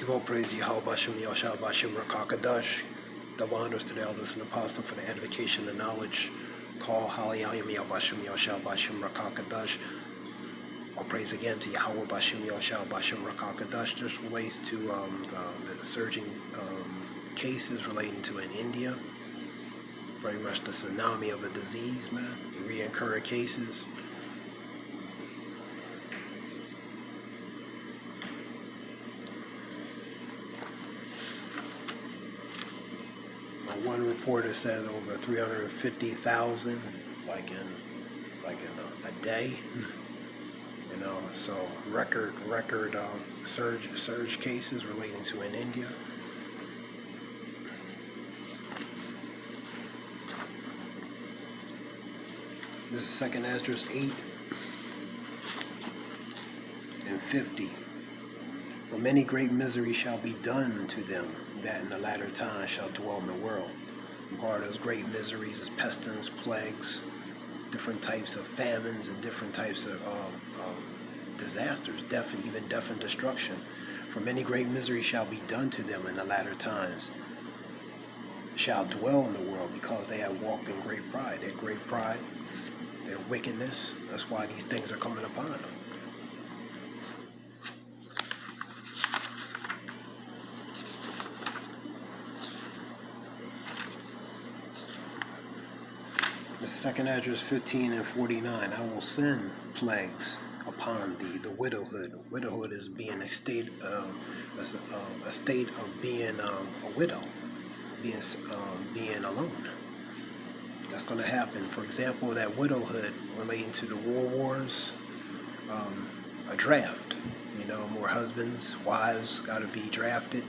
Give all praise to Yahweh Bashem, Yahshua Bashem, Rakakadash. Double honors to the elders and apostles for the edification and knowledge. Call Halayayim Yahbashem, Yahshua Bashem, Rakakadash. All praise again to Yahweh Bashem, Yahshua Bashem, Rakakadash. Just relates to the surging cases relating to in India. Pretty much the tsunami of a disease, man. Reoccurring cases. One reporter says over 350,000, like in a day, you know. So record surge cases relating to in India. This is 2 Esdras 8 and 50. For many great misery shall be done to them that in the latter time shall dwell in the world. And part of those great miseries is pestilence, plagues, different types of famines, and different types of disasters, even death and destruction. For many great misery shall be done to them in the latter times shall dwell in the world, because they have walked in great pride. Their great pride, their wickedness, that's why these things are coming upon them. The 2 Esdras 15 and 49. I will send plagues upon thee. The widowhood. Widowhood is being a state of being a widow, being alone. That's going to happen. For example, that widowhood relating to the world wars, a draft. You know, more husbands, wives got to be drafted.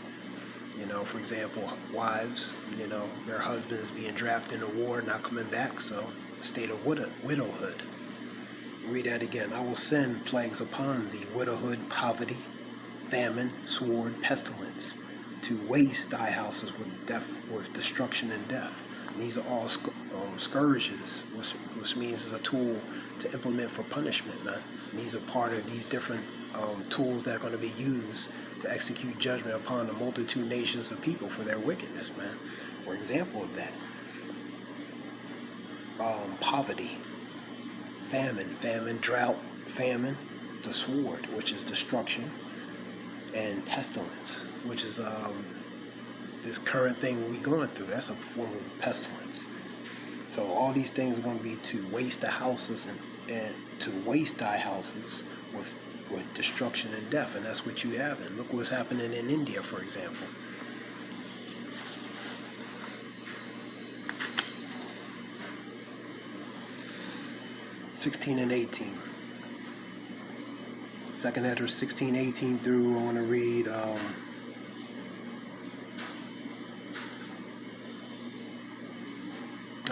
You know, for example, wives, you know, their husbands being drafted in a war, not coming back, so state of widowhood. Read that again. I will send plagues upon thee, widowhood, poverty, famine, sword, pestilence, to waste thy houses with destruction and death. And these are all scourges, which means it's a tool to implement for punishment, man. And these are part of these different tools that are going to be used to execute judgment upon the multitude nations of people for their wickedness, man. For example of that, poverty, famine, drought, famine, the sword, which is destruction, and pestilence, which is this current thing we're going through. That's a form of pestilence. So all these things are going to be to waste the houses and to waste thy houses with destruction and death, and that's what you have. And look what's happening in India, for example. (16 and 18). 2 Esdras 16:18 through. I want to read. I'll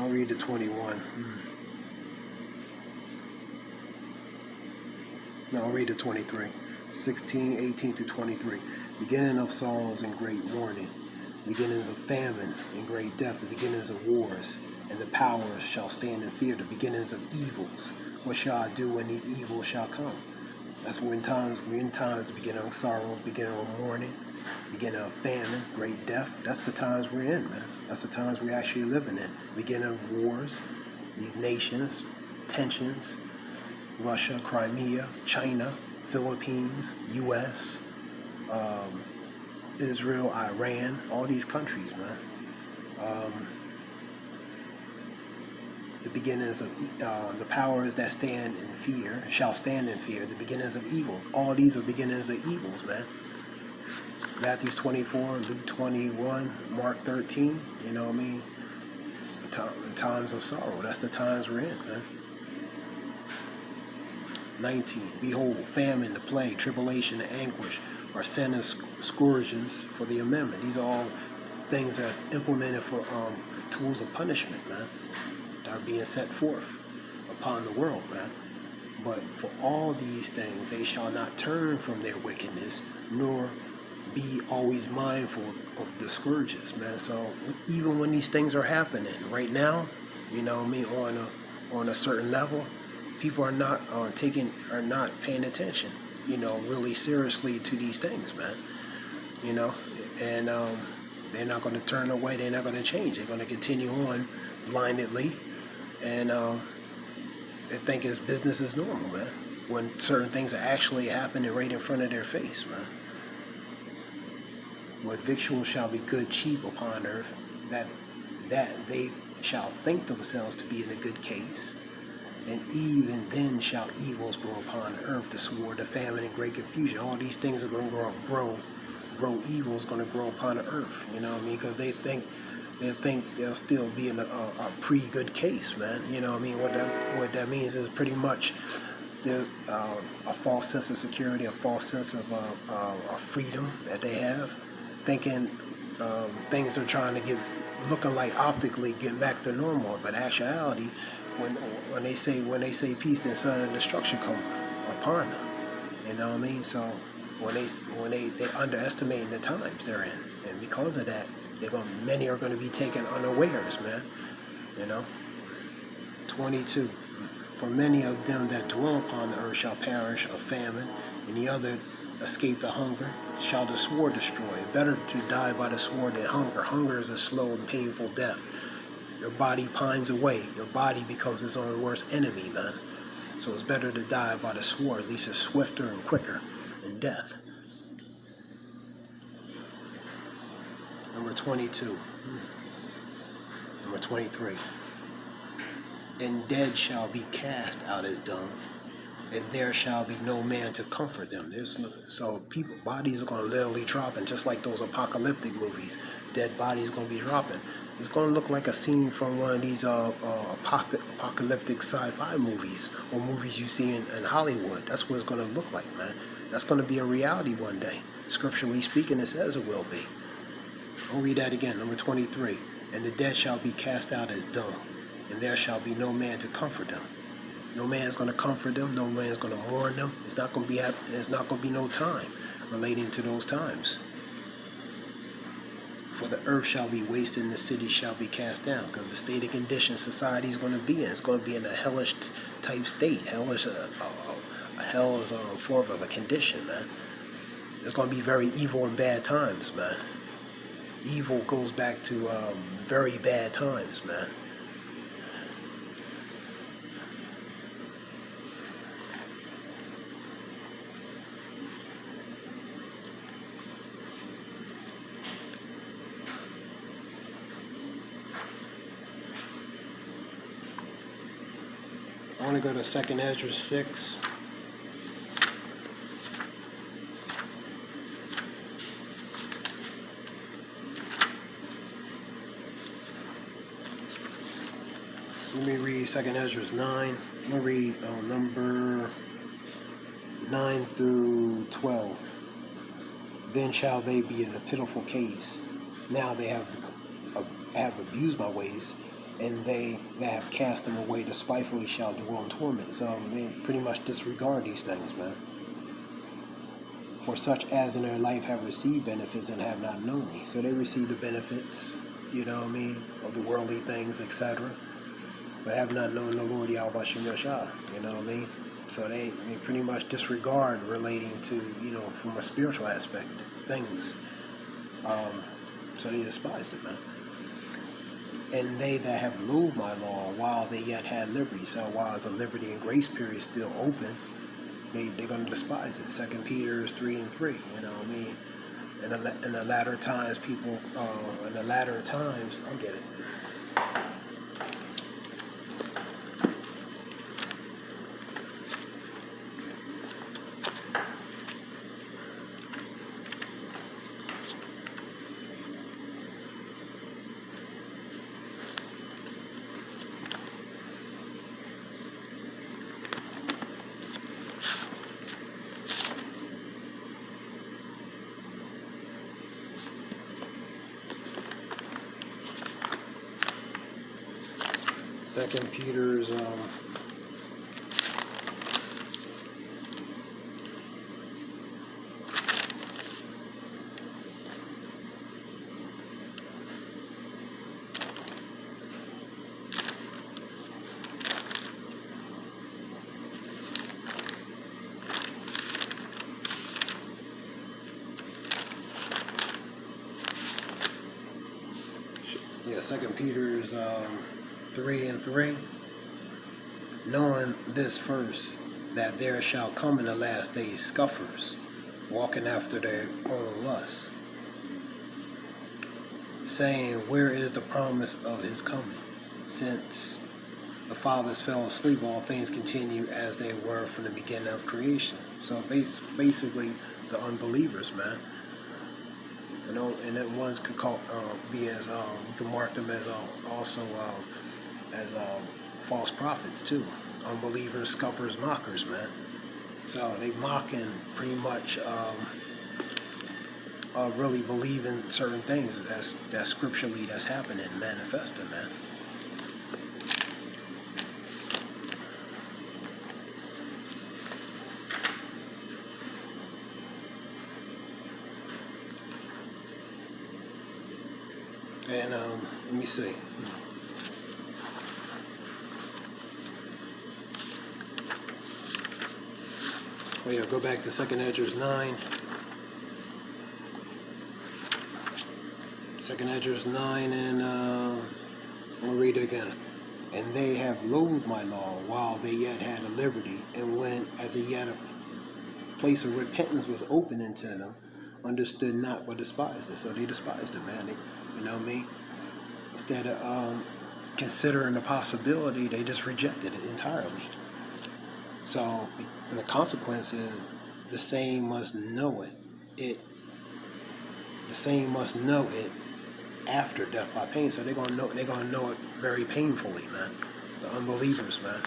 read the 21. No, I'll read the 23. 16:18 through 23. Beginning of sorrows and great mourning, beginnings of famine and great death, the beginnings of wars, and the powers shall stand in fear, the beginnings of evils. What shall I do when these evils shall come? That's we're in times, the beginning of sorrows, beginning of mourning, beginning of famine, great death. That's the times we're in, man. That's the times we're actually living in. Beginning of wars, these nations, tensions, Russia, Crimea, China, Philippines, U.S., Israel, Iran, all these countries, man. The beginnings of the powers that stand in fear shall stand in fear. The beginnings of evils. All these are beginnings of evils, man. Matthew 24, Luke 21, Mark 13. You know what I mean? Times of sorrow. That's the times we're in, man. 19. Behold, famine, the plague, tribulation, and anguish are sent as scourges for the amendment. These are all things that's implemented for tools of punishment, man, that are being set forth upon the world, man. But for all these things, they shall not turn from their wickedness, nor be always mindful of the scourges, man. So even when these things are happening right now, you know what I mean, on a certain level, people are not paying attention, you know, really seriously to these things, man. you know, and they're not going to turn away. They're not going to change. They're going to continue on blindedly, and they think it's business as normal, man. When certain things are actually happening right in front of their face, man. What victuals shall be good cheap upon earth, that they shall think themselves to be in a good case, and even then shall evils grow upon earth, the sword, the famine, and great confusion. All these things are going to grow evils going to grow upon the earth. You know what I mean? Because they think they'll still be in a pre-good case, man. You know what I mean? What that means is pretty much there's a false sense of security, a false sense of freedom that they have, thinking things are trying to get looking like optically getting back to normal, but actuality, when they say peace, then sudden destruction come upon them. You know what I mean? So when they underestimating the times they're in, and because of that, many are going to be taken unawares, man. You know. 22. For many of them that dwell upon the earth shall perish of famine, and the other escape the hunger. Shall the sword destroy? Better to die by the sword than hunger. Hunger is a slow and painful death. Your body pines away. Your body becomes its own worst enemy, man. So it's better to die by the sword. At least it's swifter and quicker than death. Number 22. Number 23. And dead shall be cast out as dung, and there shall be no man to comfort them. So bodies are going to literally drop, and just like those apocalyptic movies, dead bodies going to be dropping. It's going to look like a scene from one of these apocalyptic sci-fi movies, or movies you see in Hollywood. That's what it's going to look like, man. That's going to be a reality one day. Scripturally speaking, it says it will be. I'll read that again. Number 23. And the dead shall be cast out as dung, and there shall be no man to comfort them. No man is going to comfort them. No man is going to mourn them. It's not going to be no time relating to those times. For the earth shall be wasted, and the city shall be cast down. Because the state of condition society is going to be in. It's going to be in a hellish type state. Hell is a form of a condition, man. It's going to be very evil and bad times, man. Evil goes back to very bad times, man. I want to go to 2nd Ezra 6. Let me read 2nd Ezra 9. I'm going to read number 9 through 12. Then shall they be in a pitiful case. Now they have abused my ways, and they that have cast them away despitefully shall dwell in torment. So they pretty much disregard these things, man. For such as in their life have received benefits and have not known me. So they receive the benefits, you know what I mean, of the worldly things, etc., but have not known the Lord Yahweh Shem Yashah, you know what I mean? So they pretty much disregard relating to, from a spiritual aspect, things. So they despised it, man. And they that have loathed my law while they yet had liberty. So while the liberty and grace period is still open, they're going to despise it. 2 Peter 3 and 3, you know what I mean? In the latter times, I'll get it. Second Peter's Second Peter's 3:3. Knowing this first, that there shall come in the last days scoffers, walking after their own lusts, saying, where is the promise of his coming? Since the fathers fell asleep, all things continue as they were from the beginning of creation. So basically, the unbelievers, man. You know, and then ones could be as you can mark them as also as false prophets too. Unbelievers, scoffers, mockers, man. So they mocking pretty much really believing certain things that's scripturally that's happening, manifesting, man. And let me see. Oh yeah, go back to 2 Esdras 9. 2 Esdras 9, and we'll read it again. And they have loathed my law while they yet had a liberty, and when as yet a place of repentance was open unto them, understood not but despised it. So they despised it, man. You know me. Instead of considering the possibility, they just rejected it entirely. So, and the consequence is the same must know it. The same must know it after death by pain. So they're gonna know it very painfully, man. The unbelievers, man.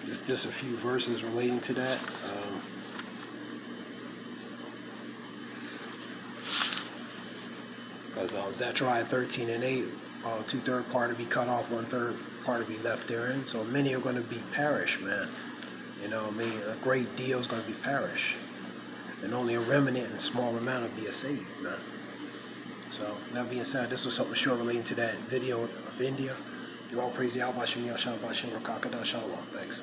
There's just a few verses relating to that. Because Zechariah 13:8, 2/3 part to be cut off, 1/3 part to be left therein. So many are going to be perish, man. You know what I mean? A great deal is going to be perish. And only a remnant and small amount will be saved, man. So that being said, this was something short relating to that video of India. You all praise the Al Bashim Yashab Bashim Rakakada Shalom. Thanks.